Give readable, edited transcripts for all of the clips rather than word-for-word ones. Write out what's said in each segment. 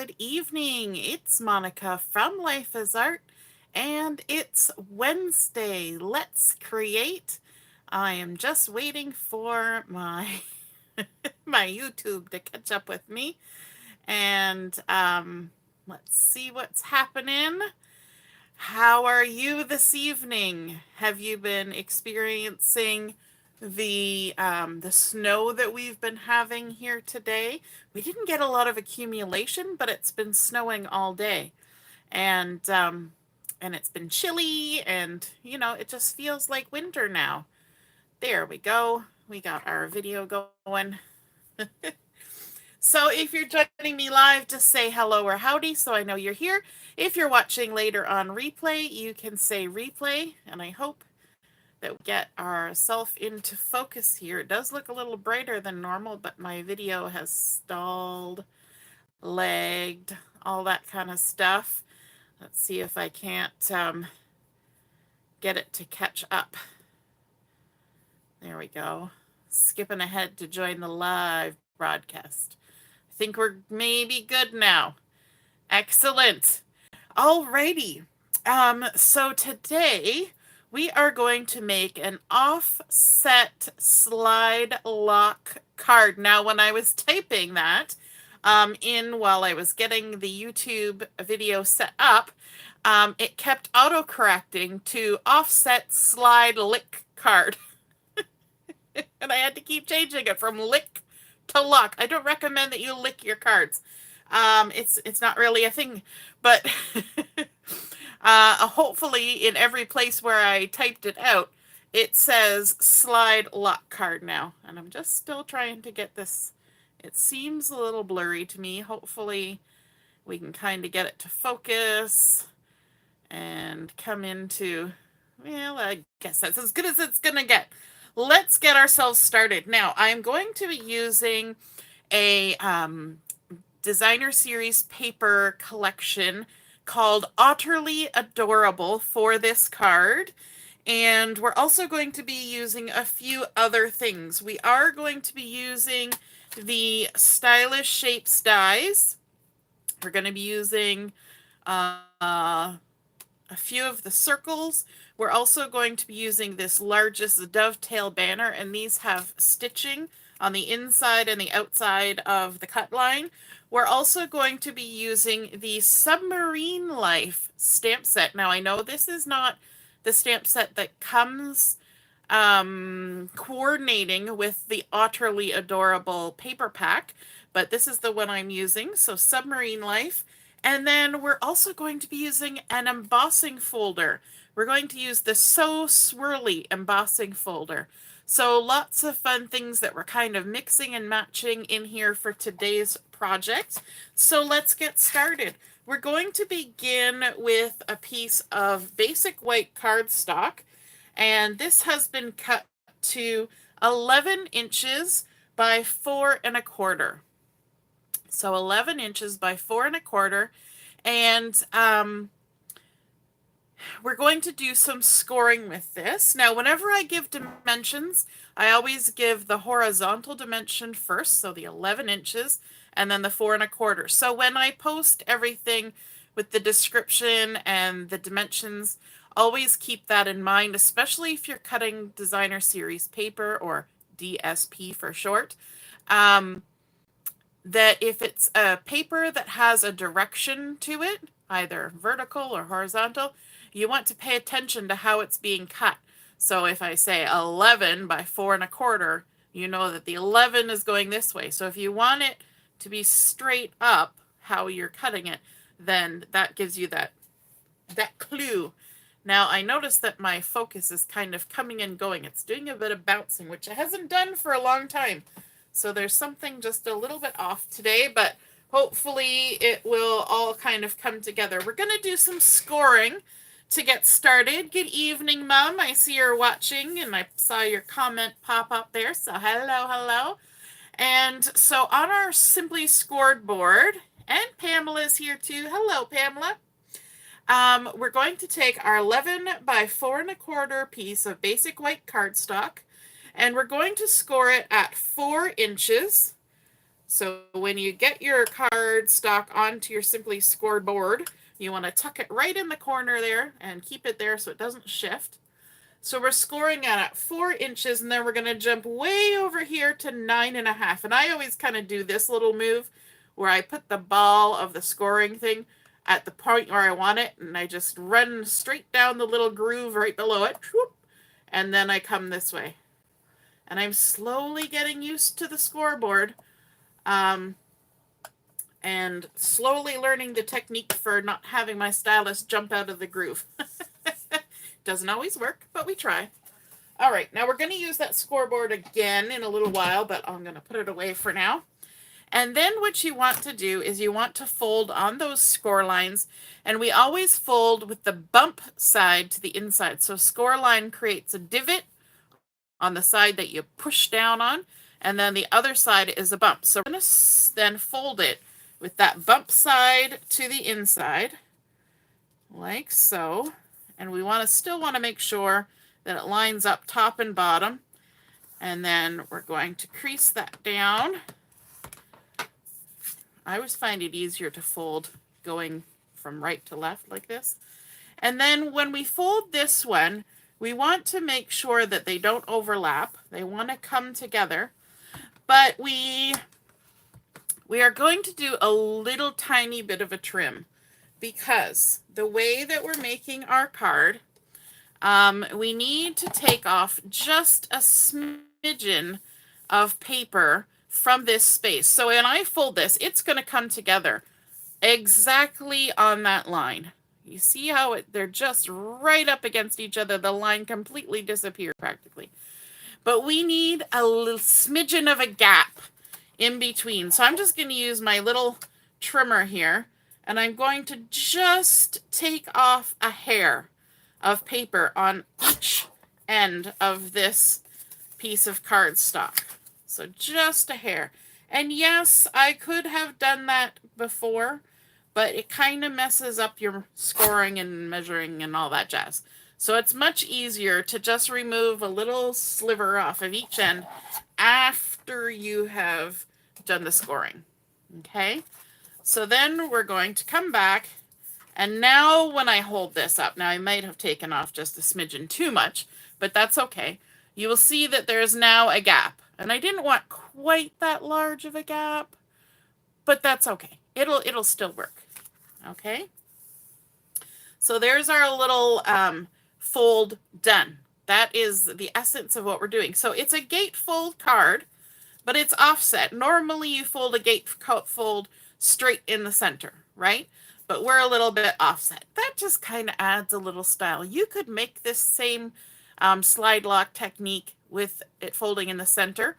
Good evening. It's Monica from Life is Art, and it's Wednesday. Let's create. I am just waiting for my my YouTube to catch up with me, and let's see what's happening. How are you this evening? Have you been experiencing the snow that we've been having here today? We didn't get a lot of accumulation, but it's been snowing all day, and it's been chilly, and it just feels like winter now. There we go. We got our video going. So if you're joining me live, just say hello or howdy so I know you're here. If you're watching later on replay, you can say replay, and I hope that we get ourselves into focus here. It does look a little brighter than normal, but my video has stalled, lagged, all that kind of stuff. Let's see if I can't get it to catch up. There we go. Skipping ahead to join the live broadcast. I think we're maybe good now. Excellent. Alrighty. So today we are going to make an offset slide lock card. Now, when I was typing that while I was getting the YouTube video set up, it kept auto-correcting to offset slide lick card. And I had to keep changing it from lick to lock. I don't recommend that you lick your cards. It's not really a thing, but hopefully in every place where I typed it out, it says slide lock card now. And I'm just still trying to get this. It seems a little blurry to me. Hopefully we can kind of get it to focus and come into, well, I guess that's as good as it's going to get. Let's get ourselves started. Now, I'm going to be using a designer series paper collection called Otterly Adorable for this card. And we're also going to be using a few other things. We are going to be using the Stylish Shapes dies. We're going to be using a few of the circles. We're also going to be using this largest dovetail banner, and these have stitching on the inside and the outside of the cut line. We're also going to be using the Submarine Life stamp set. Now, I know this is not the stamp set that comes coordinating with the Otterly Adorable paper pack, but this is the one I'm using, so Submarine Life. And then we're also going to be using an embossing folder. We're going to use the So Swirly embossing folder. So lots of fun things that we're kind of mixing and matching in here for today's project. So let's get started. We're going to begin with a piece of basic white cardstock, and this has been cut to 11 inches by 4 1/4. So 11 inches by 4 1/4, and we're going to do some scoring with this. Now, whenever I give dimensions, I always give the horizontal dimension first, so the 11 inches, and then the 4 1/4. So when I post everything with the description and the dimensions, always keep that in mind, especially if you're cutting designer series paper, or DSP for short. That if it's a paper that has a direction to it, either vertical or horizontal, you want to pay attention to how it's being cut. So if I say 11 by 4 1/4, you know that the 11 is going this way. So if you want it to be straight up how you're cutting it, then that gives you that clue. Now, I noticed that my focus is kind of coming and going. It's doing a bit of bouncing, which it hasn't done for a long time. So there's something just a little bit off today, but hopefully it will all kind of come together. We're going to do some scoring to get started. Good evening, Mom. I see you're watching, and I saw your comment pop up there. So hello, hello. And so on our Simply Scored board, and Pamela's here too. Hello, Pamela. We're going to take our 11 by 4 1/4 piece of basic white cardstock, and we're going to score it at 4 inches. So when you get your cardstock onto your Simply Scored board, you want to tuck it right in the corner there and keep it there so it doesn't shift. So we're scoring at 4 inches, and then we're going to jump way over here to 9.5. And I always kind of do this little move where I put the ball of the scoring thing at the point where I want it, and I just run straight down the little groove right below it, whoop, and then I come this way. And I'm slowly getting used to the scoreboard, and slowly learning the technique for not having my stylus jump out of the groove. Doesn't always work, but we try. All right, now we're going to use that scoreboard again in a little while, but I'm going to put it away for now. And then what you want to do is you want to fold on those score lines, and we always fold with the bump side to the inside. So score line creates a divot on the side that you push down on, and then the other side is a bump. So we're going to then fold it with that bump side to the inside, like so. And we still want to make sure that it lines up top and bottom. And then we're going to crease that down. I always find it easier to fold going from right to left like this. And then when we fold this one, we want to make sure that they don't overlap. They want to come together. But we are going to do a little tiny bit of a trim, because the way that we're making our card, we need to take off just a smidgen of paper from this space. So when I fold this, it's going to come together exactly on that line. You see how they're just right up against each other. The line completely disappeared practically. But we need a little smidgen of a gap in between. So I'm just going to use my little trimmer here, and I'm going to just take off a hair of paper on each end of this piece of cardstock. So just a hair. And yes, I could have done that before, but it kind of messes up your scoring and measuring and all that jazz. So it's much easier to just remove a little sliver off of each end after you have done the scoring. Okay? So then we're going to come back, and now when I hold this up, now I might have taken off just a smidgen too much, but that's okay. You will see that there's now a gap. And I didn't want quite that large of a gap, but that's okay. It'll still work. Okay? So there's our little fold done. That is the essence of what we're doing. So it's a gatefold card, but it's offset. Normally you fold a gatefold straight in the center, right? But we're a little bit offset. That just kind of adds a little style. You could make this same slide lock technique with it folding in the center,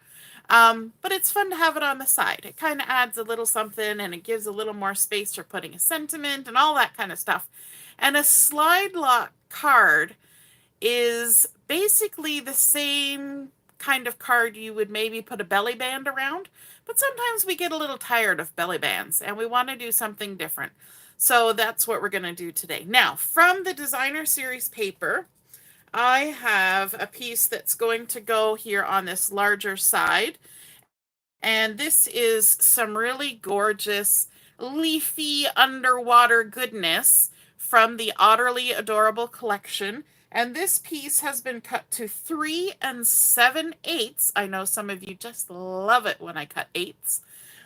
but it's fun to have it on the side. It kind of adds a little something, and it gives a little more space for putting a sentiment and all that kind of stuff. And a slide lock card is basically the same kind of card you would maybe put a belly band around, but sometimes we get a little tired of belly bands and we want to do something different. So that's what we're going to do today. Now, from the designer series paper, I have a piece that's going to go here on this larger side. And this is some really gorgeous leafy underwater goodness from the Otterly Adorable collection. And this piece has been cut to 3 7/8. I know some of you just love it when I cut 8s.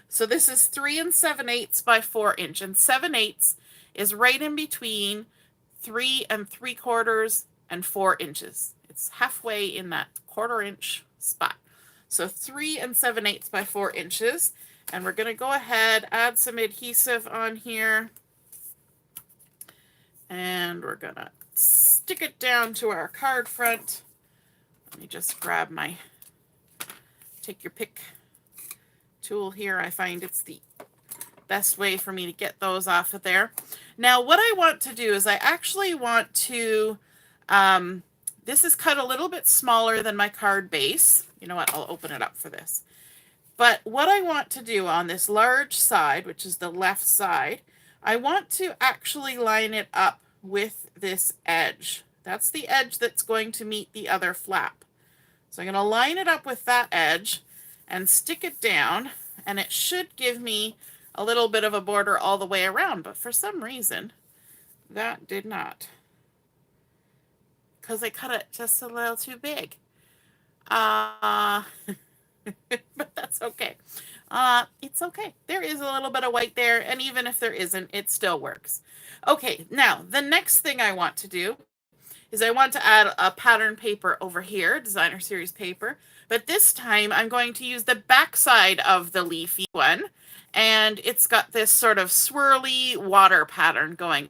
So this is 3 7/8 by 4 inch. And 7/8 is right in between 3 3/4 and 4 inches. It's halfway in that 1/4 inch spot. So 3 7/8 by 4 inches. And we're going to go ahead, add some adhesive on here. And we're going to stick it down to our card front. Let me just grab my take your pick tool here. I find it's the best way for me to get those off of there. Now what I want to do is I actually want to, this is cut a little bit smaller than my card base. You know what, I'll open it up for this. But what I want to do on this large side, which is the left side, I want to actually line it up with this edge. That's the edge that's going to meet the other flap. So I'm going to line it up with that edge and stick it down. and it should give me a little bit of a border all the way around, but for some reason that did not, because I cut it just a little too big. But that's okay. It's okay. There is a little bit of white there, and even if there isn't, it still works. Okay, now the next thing I want to do is I want to add a pattern paper over here, designer series paper, but this time I'm going to use the back side of the leafy one, and it's got this sort of swirly water pattern going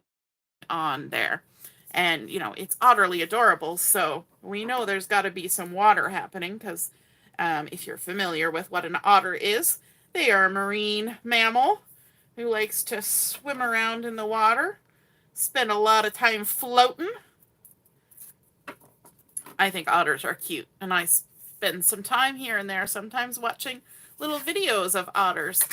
on there. And, you know, it's Otterly Adorable, so we know there's got to be some water happening, because if you're familiar with what an otter is, they are a marine mammal who likes to swim around in the water, spend a lot of time floating. I think otters are cute, and I spend some time here and there sometimes watching little videos of otters.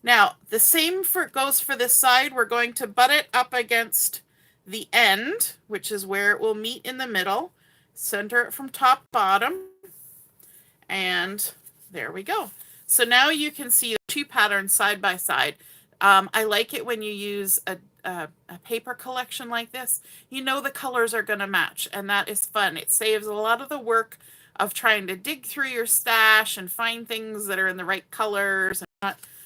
Now, the same goes for this side. We're going to butt it up against the end, which is where it will meet in the middle. Center it from top to bottom, and there we go. So now you can see the two patterns side by side. I like it when you use a paper collection like this. You know the colors are going to match, and that is fun. It saves a lot of the work of trying to dig through your stash and find things that are in the right colors.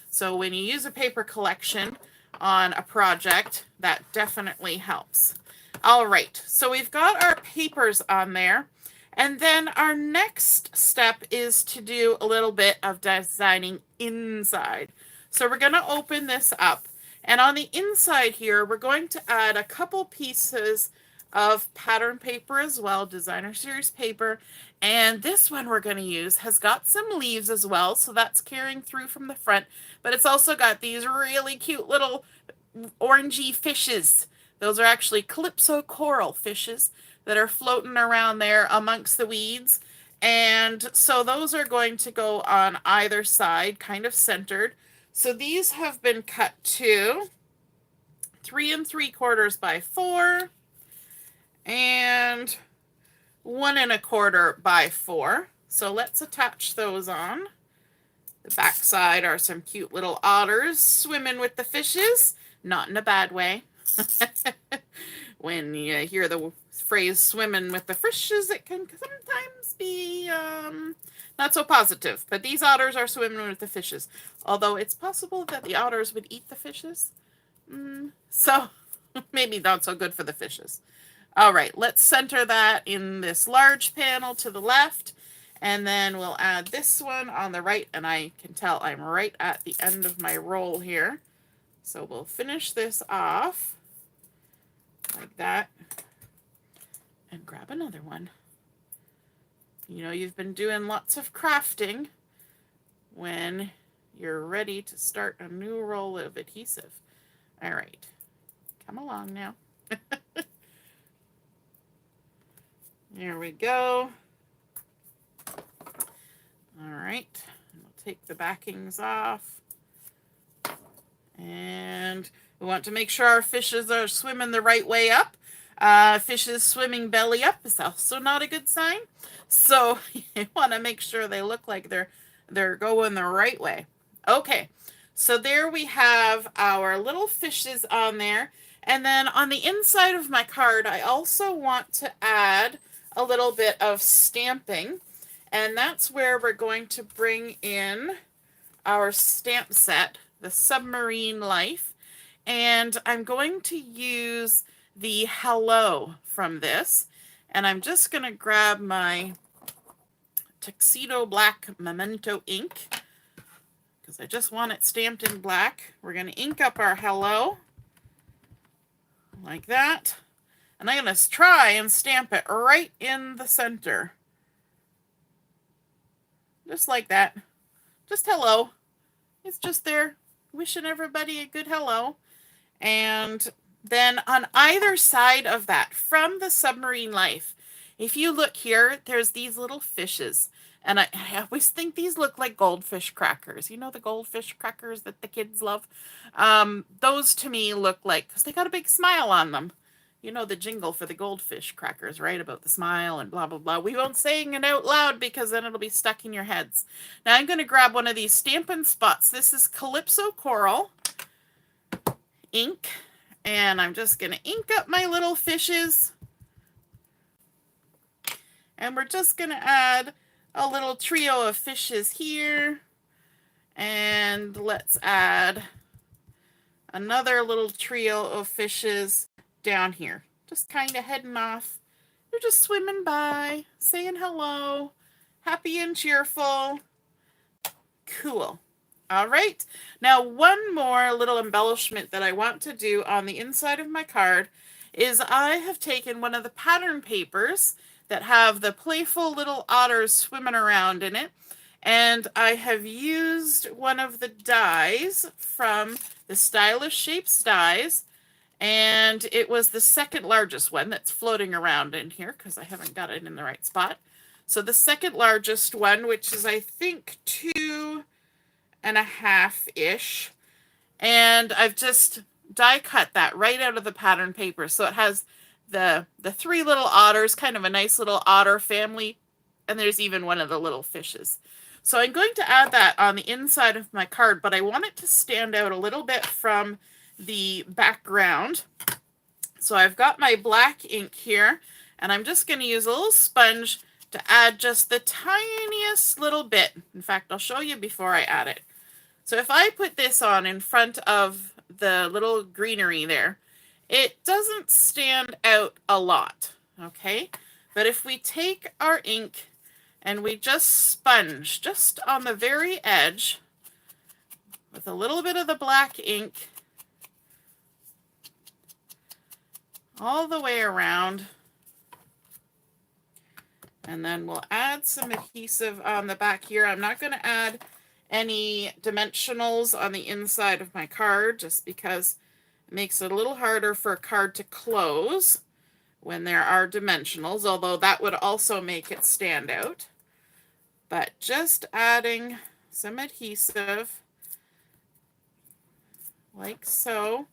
So when you use a paper collection on a project, that definitely helps. All right, so we've got our papers on there. And then our next step is to do a little bit of designing inside. So we're going to open this up. And on the inside here, we're going to add a couple pieces of pattern paper as well, designer series paper. And this one we're going to use has got some leaves as well, so that's carrying through from the front. But it's also got these really cute little orangey fishes. Those are actually Calypso coral fishes that are floating around there amongst the weeds. And so those are going to go on either side, kind of centered. So these have been cut to 3 3/4 by 4 and 1 1/4 by 4. So let's attach those on. The back side are some cute little otters swimming with the fishes, not in a bad way. When you hear the phrase swimming with the fishes, it can sometimes be not so positive. But these otters are swimming with the fishes. Although it's possible that the otters would eat the fishes. So maybe not so good for the fishes. All right, let's center that in this large panel to the left. And then we'll add this one on the right. And I can tell I'm right at the end of my roll here. So we'll finish this off like that. And grab another one. You know, you've been doing lots of crafting when you're ready to start a new roll of adhesive. All right, come along now. There we go. All right, we'll take the backings off. And we want to make sure our fishes are swimming the right way up. Fishes swimming belly up is also not a good sign. So you want to make sure they look like they're going the right way. Okay, so there we have our little fishes on there. And then on the inside of my card, I also want to add a little bit of stamping. And that's where we're going to bring in our stamp set, the Submarine Life. And I'm going to use the Hello from this. And I'm just going to grab my Tuxedo black Memento ink because I just want it stamped in black. We're going to ink up our Hello like that. And I'm going to try and stamp it right in the center. Just like that. Just hello. It's just there wishing everybody a good hello. And then on either side of that, from the Submarine Life, if you look here, there's these little fishes. And I always think these look like goldfish crackers. You know, the goldfish crackers that the kids love? Those to me look like, because they got a big smile on them. You know the jingle for the goldfish crackers, right? About the smile and blah, blah, blah. We won't sing it out loud because then it'll be stuck in your heads. Now I'm going to grab one of these Stampin' Spots. This is Calypso Coral ink. And I'm just going to ink up my little fishes. And we're just going to add a little trio of fishes here. And let's add another little trio of fishes down here. Just kind of heading off. They're just swimming by, saying hello, happy and cheerful. Cool. All right. Now, one more little embellishment that I want to do on the inside of my card is I have taken one of the pattern papers that have the playful little otters swimming around in it, and I have used one of the dies from the Stylish Shapes dies, and it was the second largest one that's floating around in here because I haven't got it in the right spot. So the second largest one, which is I think 2.5-ish, and I've just die cut that right out of the pattern paper. So it has the three little otters, kind of a nice little otter family, and there's even one of the little fishes. So I'm going to add that on the inside of my card, but I want it to stand out a little bit from the background. So I've got my black ink here, and I'm just going to use a little sponge to add just the tiniest little bit. In fact, I'll show you before I add it. So if I put this on in front of the little greenery there, it doesn't stand out a lot, okay? But if we take our ink and we just sponge just on the very edge with a little bit of the black ink all the way around, and then we'll add some adhesive on the back here. I'm not going to add any dimensionals on the inside of my card just because it makes it a little harder for a card to close when there are dimensionals, although that would also make it stand out. But just adding some adhesive like so.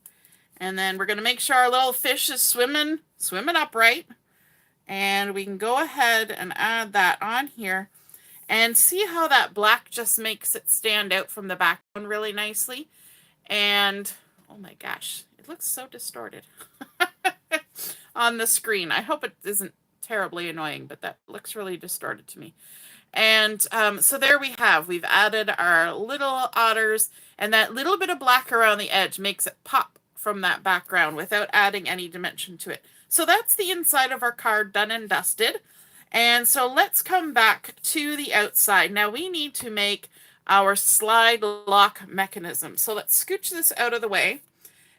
And then we're going to make sure our little fish is swimming upright. And we can go ahead and add that on here. And see how that black just makes it stand out from the background really nicely. And, oh my gosh, it looks so distorted on the screen. I hope it isn't terribly annoying, but that looks really distorted to me. And so there we have. We've added our little otters, and that little bit of black around the edge makes it pop from that background without adding any dimension to it. So that's the inside of our card done and dusted. And so let's come back to the outside. Now we need to make our slide lock mechanism. So let's scooch this out of the way.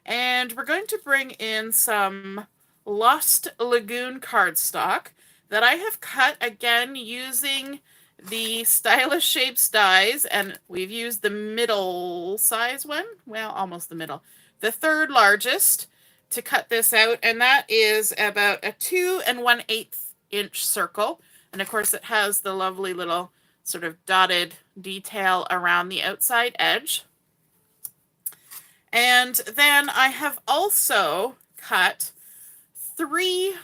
And we're going to bring in some Lost Lagoon cardstock that I have cut again using the Stylish Shapes dies. And we've used the middle size one. Well, almost the middle. The third largest to cut this out. And that is about a 2 1/8 inch circle, and of course it has the lovely little sort of dotted detail around the outside edge. And then I have also cut 3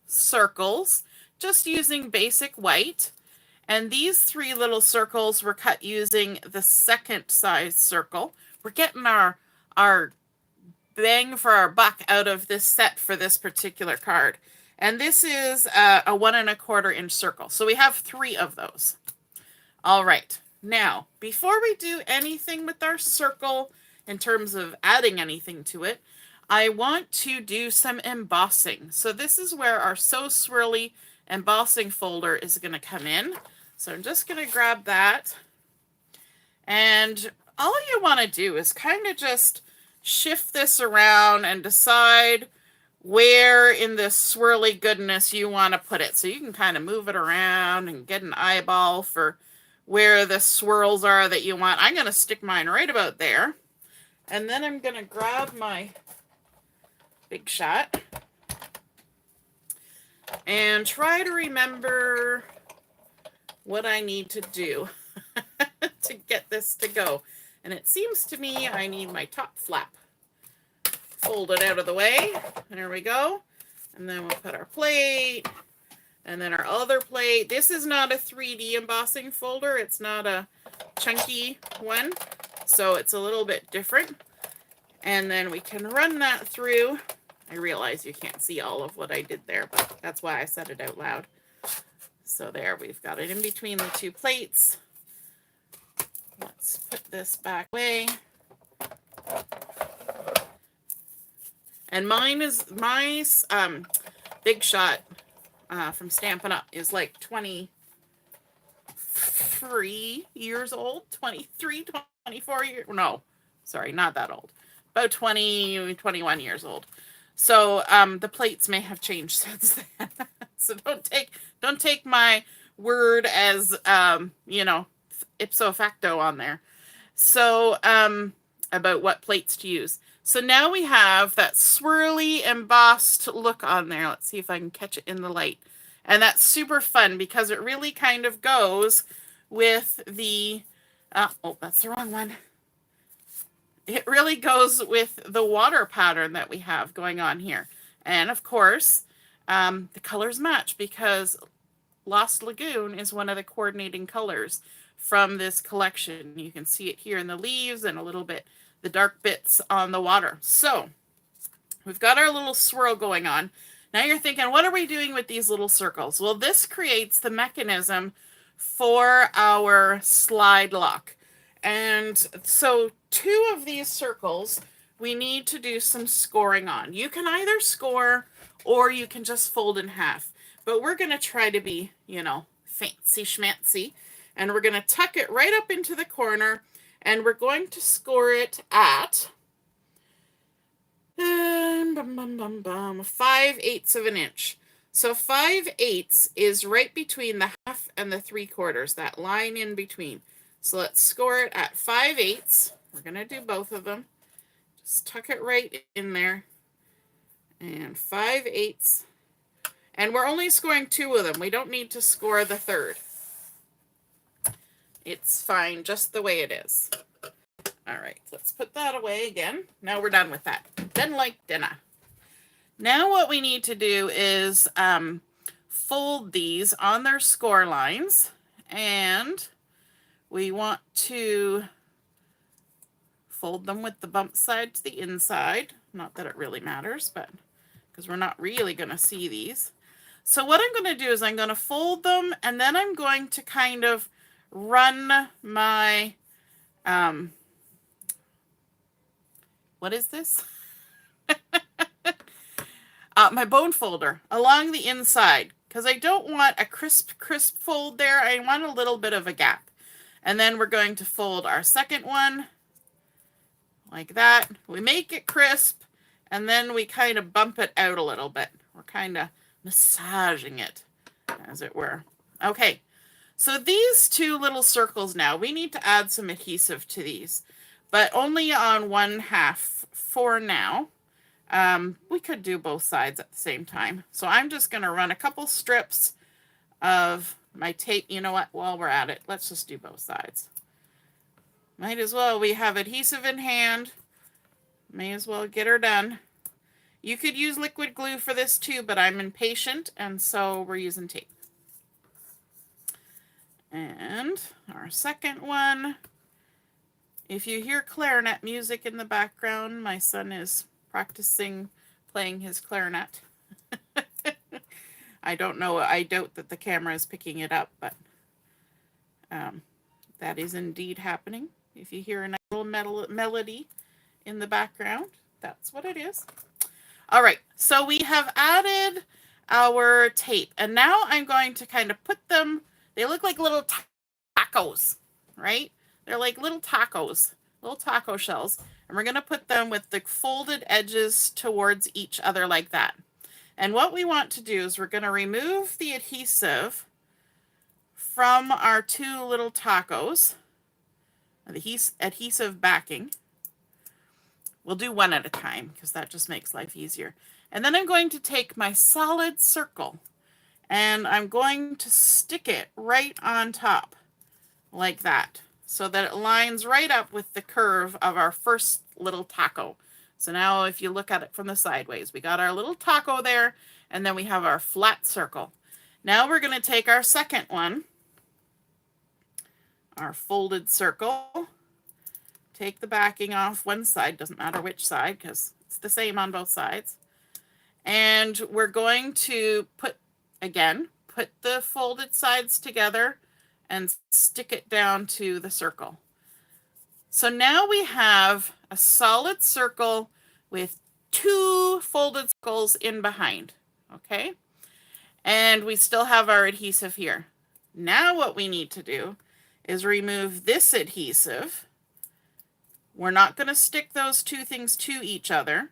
circles just using basic white, and these 3 little circles were cut using the second size circle. We're getting our bang for our buck out of this set for this particular card. And this is a 1 1/4 inch circle. So we have 3 of those. All right. Now, before we do anything with our circle in terms of adding anything to it, I want to do some embossing. So this is where our So Swirly embossing folder is going to come in. So I'm just going to grab that. And all you want to do is kind of just shift this around and decide where in this swirly goodness you want to put it. So you can kind of move it around and get an eyeball for where the swirls are that you want. I'm going to stick mine right about there. And then I'm going to grab my Big Shot and try to remember what I need to do to get this to go. And it seems to me I need my top flap folded out of the way. There we go. And then we'll put our plate. And then our other plate. This is not a 3D embossing folder. It's not a chunky one. So it's a little bit different. And then we can run that through. I realize you can't see all of what I did there, but that's why I said it out loud. So there, we've got it in between the two plates. Let's put this back away. And mine is, my Big Shot from Stampin' Up! Is like 23 years old. 23, 24 years. No, sorry, not that old. About 20, 21 years old. So the plates may have changed since then. So don't take my word as you know, ipso facto on there. So about what plates to use. So now we have that swirly embossed look on there. Let's see if I can catch it in the light. And that's super fun because it really kind of goes with the, oh, that's the wrong one. It really goes with the water pattern that we have going on here. And of course, the colors match because Lost Lagoon is one of the coordinating colors from this collection. You can see it here in the leaves and a little bit the dark bits on the water. So we've got our little swirl going on. Now you're thinking, what are we doing with these little circles? Well, this creates the mechanism for our slide lock. And so 2 of these circles we need to do some scoring on. You can either score or you can just fold in half. But we're going to try to be, you know, fancy schmancy. And we're going to tuck it right up into the corner. And we're going to score it at 5/8 of an inch. So 5/8 is right between the half and the 3/4, that line in between. So let's score it at 5/8. We're going to do both of them. Just tuck it right in there. And 5/8. And we're only scoring 2 of them. We don't need to score the 3rd. It's fine just the way it is. All right, let's put that away again. Now we're done with that. Done like dinner. Now what we need to do is fold these on their score lines. And we want to fold them with the bump side to the inside. Not that it really matters, but because we're not really going to see these. So what I'm going to do is I'm going to fold them, and then I'm going to kind of run my, what is this? My bone folder along the inside, because I don't want a crisp fold there. I want a little bit of a gap. And then we're going to fold our second one like that. We make it crisp, and then we kind of bump it out a little bit. We're kind of massaging it, as it were. Okay. So these 2 little circles now, we need to add some adhesive to these, but only on 1/2 for now. We could do both sides at the same time. So I'm just going to run a couple strips of my tape. You know what? While we're at it, let's just do both sides. Might as well. We have adhesive in hand. May as well get her done. You could use liquid glue for this too, but I'm impatient, and so we're using tape. And our second one, if you hear clarinet music in the background, my son is practicing playing his clarinet. I don't know, I doubt that the camera is picking it up, but that is indeed happening. If you hear a nice little melody in the background, that's what it is. All right, so we have added our tape, and now I'm going to kind of put them. They look like little tacos, right? They're like little tacos, little taco shells. And we're going to put them with the folded edges towards each other like that. And what we want to do is we're going to remove the adhesive from our 2 little tacos, the adhesive backing. We'll do one at a time because that just makes life easier. And then I'm going to take my solid circle and I'm going to stick it right on top like that so that it lines right up with the curve of our first little taco. So now if you look at it from the sideways, we got our little taco there, And then we have our flat circle. Now we're going to take our second one, our folded circle, take the backing off one side, doesn't matter which side because it's the same on both sides. And we're going to put the folded sides together and stick it down to the circle. So now we have a solid circle with 2 folded circles in behind, okay? And we still have our adhesive here. Now what we need to do is remove this adhesive. We're not going to stick those 2 things to each other.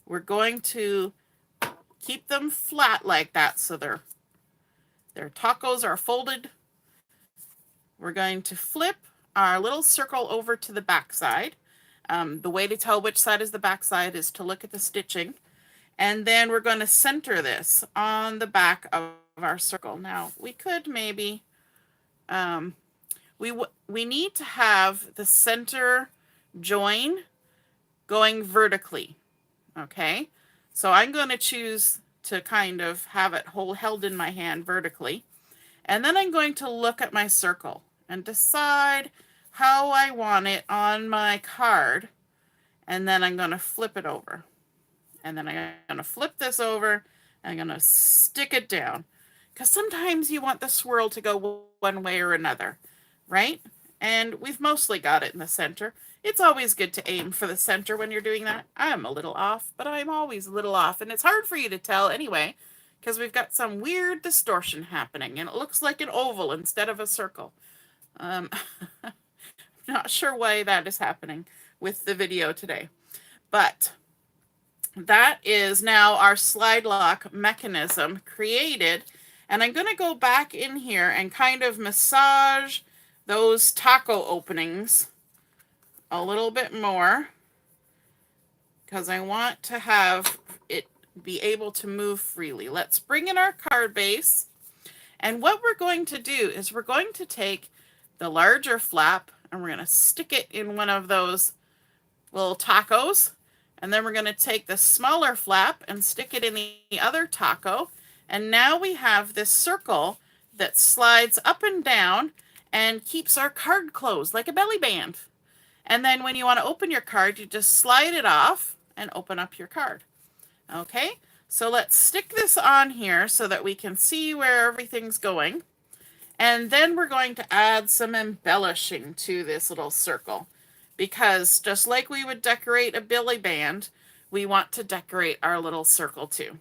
We're going to keep them flat like that so their tacos are folded. We're going to flip our little circle over to the back side. The way to tell which side is the back side is to look at the stitching. And then we're going to center this on the back of our circle. Now, we could maybe, we need to have the center join going vertically, okay? So I'm going to choose to kind of have it held in my hand vertically. And then I'm going to look at my circle and decide how I want it on my card. And then I'm going to flip it over. And then I'm going to flip this over and I'm going to stick it down. Because sometimes you want the swirl to go one way or another, right? And we've mostly got it in the center. It's always good to aim for the center when you're doing that. I'm a little off, but I'm always a little off. And it's hard for you to tell anyway, because we've got some weird distortion happening. And it looks like an oval instead of a circle. Not sure why that is happening with the video today. But that is now our slide lock mechanism created. And I'm going to go back in here and kind of massage those taco openings a little bit more because I want to have it be able to move freely. Let's bring in our card base. And what we're going to do is we're going to take the larger flap and we're going to stick it in one of those little tacos. And then we're going to take the smaller flap and stick it in the other taco. And now we have this circle that slides up and down and keeps our card closed like a belly band. And then when you want to open your card, you just slide it off and open up your card. Okay, so let's stick this on here so that we can see where everything's going. And then we're going to add some embellishing to this little circle. Because just like we would decorate a belly band, we want to decorate our little circle too.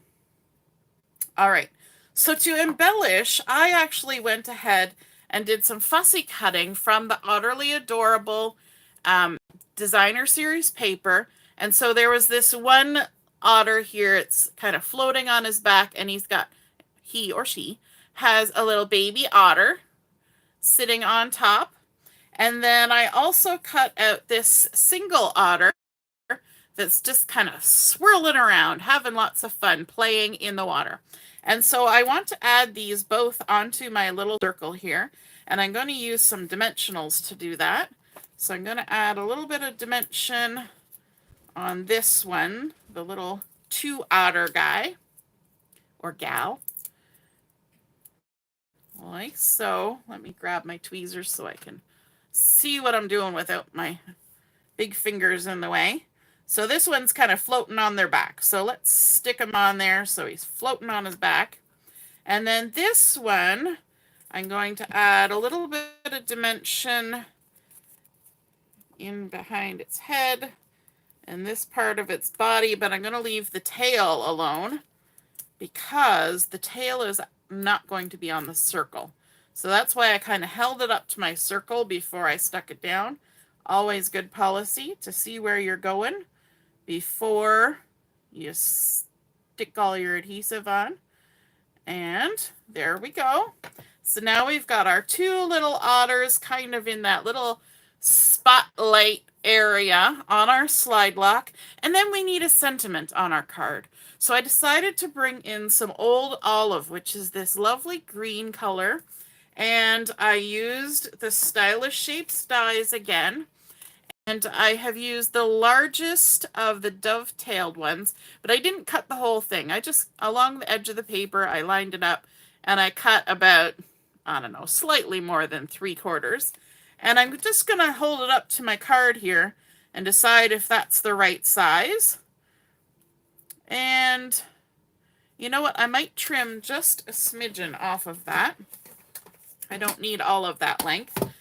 All right, so to embellish, I actually went ahead and did some fussy cutting from the Otterly Adorable designer series paper. And so there was this one otter here. It's kind of floating on his back, and he or she has a little baby otter sitting on top. And then I also cut out this single otter that's just kind of swirling around, having lots of fun playing in the water. And so I want to add these both onto my little circle here. And I'm going to use some dimensionals to do that. So I'm going to add a little bit of dimension on this one, the little 2 otter guy or gal. Like so. Let me grab my tweezers so I can see what I'm doing without my big fingers in the way. So this one's kind of floating on their back. So let's stick him on there so he's floating on his back. And then this one, I'm going to add a little bit of dimension in behind its head and this part of its body, but I'm going to leave the tail alone because the tail is not going to be on the circle. So that's why I kind of held it up to my circle before I stuck it down. Always good policy to see where you're going before you stick all your adhesive on. And there we go. So now we've got our 2 little otters kind of in that little spotlight area on our slide lock. And then we need a sentiment on our card. So I decided to bring in some Old Olive, which is this lovely green color. And I used the Stylish Shapes dies again. And I have used the largest of the dovetailed ones, but I didn't cut the whole thing. I just, along the edge of the paper, I lined it up and I cut about, I don't know, slightly more than 3/4. And I'm just going to hold it up to my card here and decide if that's the right size. And you know what? I might trim just a smidgen off of that. I don't need all of that length.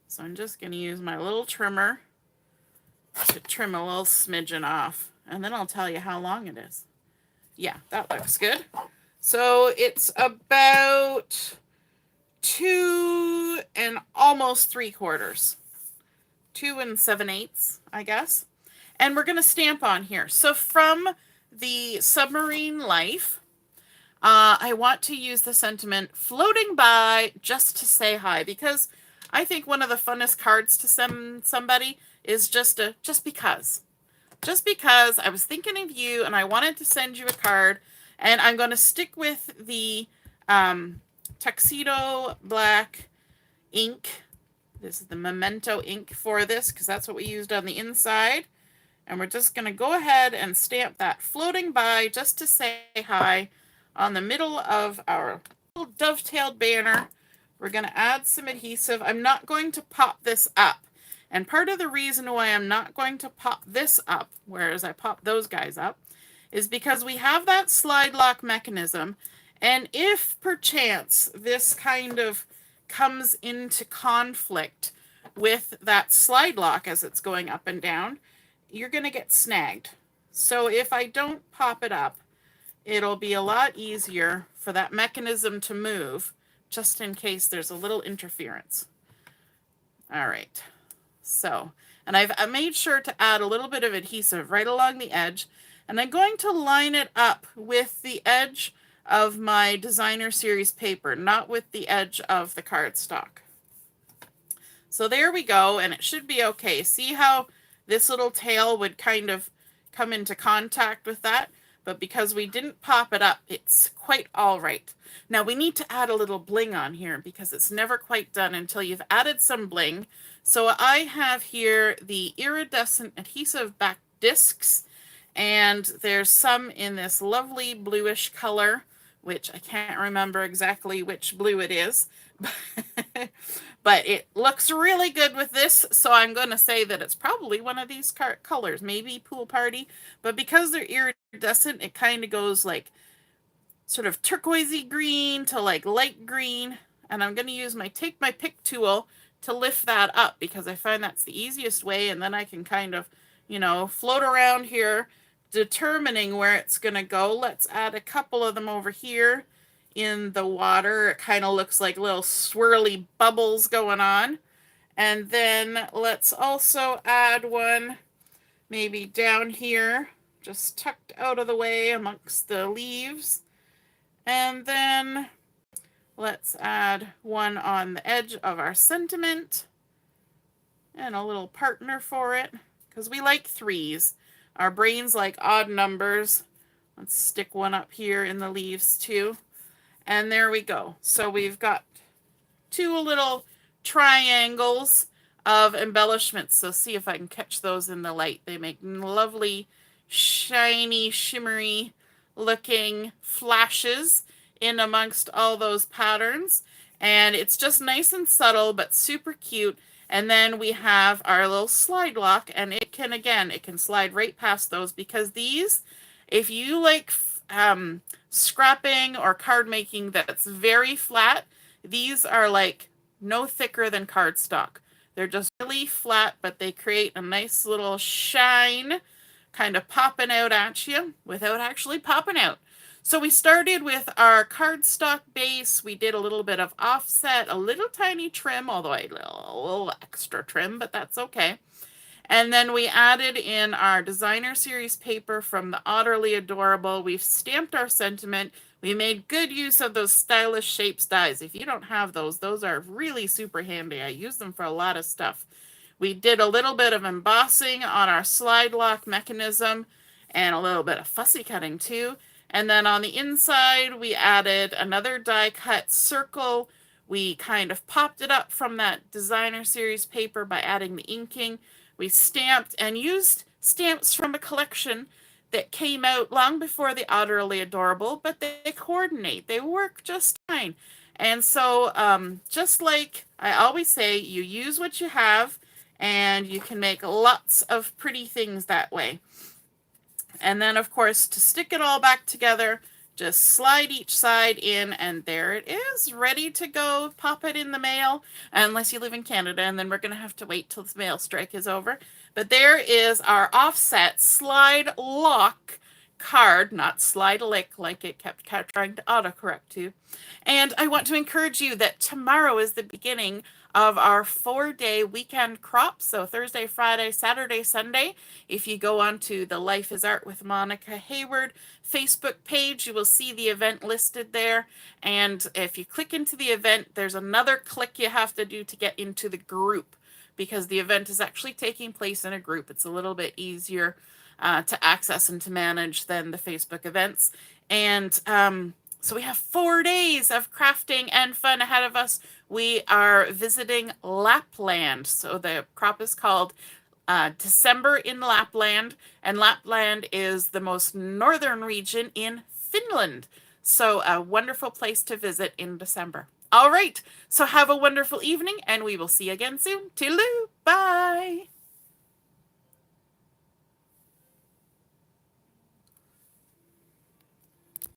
So I'm just going to use my little trimmer to trim a little smidgen off. And then I'll tell you how long it is. Yeah, that looks good. So it's about 2 and almost 3/4. 2 7/8, I guess. And we're going to stamp on here. So from the Submarine Life, I want to use the sentiment floating by just to say hi, because I think one of the funnest cards to send somebody is just because. Just because I was thinking of you and I wanted to send you a card, and I'm going to stick with the Tuxedo black ink. This is the Memento ink for this because that's what we used on the inside. And we're just going to go ahead and stamp that floating by just to say hi on the middle of our little dovetailed banner. We're going to add some adhesive. I'm not going to pop this up. And part of the reason why I'm not going to pop this up, whereas I pop those guys up, is because we have that slide lock mechanism. And if perchance this kind of comes into conflict with that slide lock as it's going up and down, you're going to get snagged. So if I don't pop it up, it'll be a lot easier for that mechanism to move, just in case there's a little interference. All right. So, and I've made sure to add a little bit of adhesive right along the edge, and I'm going to line it up with the edge of my designer series paper, not with the edge of the cardstock. So there we go, and it should be okay. See how this little tail would kind of come into contact with that? But because we didn't pop it up, it's quite all right. Now we need to add a little bling on here because it's never quite done until you've added some bling. So I have here the Iridescent Adhesive-backed discs, and there's some in this lovely bluish color, which I can't remember exactly which blue it is. But it looks really good with this, so I'm going to say that it's probably one of these colors, maybe Pool Party. But because they're iridescent, it kind of goes like sort of turquoisey green to like light green. And I'm going to use my Take My Pick tool to lift that up because I find that's the easiest way. And then I can kind of, you know, float around here determining where it's going to go. Let's add a couple of them over here in the water. It kind of looks like little swirly bubbles going on. And then let's also add one maybe down here, just tucked out of the way amongst the leaves. And then let's add one on the edge of our sentiment and a little partner for it because we like threes. Our brains like odd numbers. Let's stick one up here in the leaves too. And there we go. So we've got two little triangles of embellishments. So see if I can catch those in the light. They make lovely, shiny, shimmery looking flashes in amongst all those patterns. And it's just nice and subtle, but super cute. And then we have our little slide lock, and it can, again, it can slide right past those because these, if you like scrapping or card making that's very flat, these are like no thicker than cardstock. They're just really flat, but they create a nice little shine kind of popping out at you without actually popping out. So we started with our cardstock base. We did a little bit of offset, a little tiny trim, although a little extra trim, but that's okay. And then we added in our designer series paper from the Otterly Adorable. We've stamped our sentiment. We made good use of those stylish shapes dies. If you don't have those are really super handy. I use them for a lot of stuff. We did a little bit of embossing on our slide lock mechanism and a little bit of fussy cutting too. And then on the inside, we added another die cut circle We kind of popped it up from that designer series paper by adding the inking. We stamped and used stamps from a collection that came out long before the Otterly Adorable, but they coordinate. They work just fine. And so, just like I always say, you use what you have, and you can make lots of pretty things that way. And then, of course, to stick it all back together, just slide each side in, and there it is, ready to go. Pop it in the mail, unless you live in Canada, and then we're going to have to wait till the mail strike is over. But there is our offset slide lock card, not slide lick like it kept trying to autocorrect to. And I want to encourage you that tomorrow is the beginning of our 4-day weekend crop. So Thursday, Friday, Saturday, Sunday. If you go onto the Life is Art with Monica Hayward Facebook page, you will see the event listed there. And if you click into the event, there's another click you have to do to get into the group, because the event is actually taking place in a group. It's a little bit easier to access and to manage than the Facebook events. And so we have 4 days of crafting and fun ahead of us. We are visiting Lapland. So the crop is called December in Lapland, and Lapland is the most northern region in Finland. So a wonderful place to visit in December. All right, so have a wonderful evening, and we will see you again soon. Toodaloo, bye.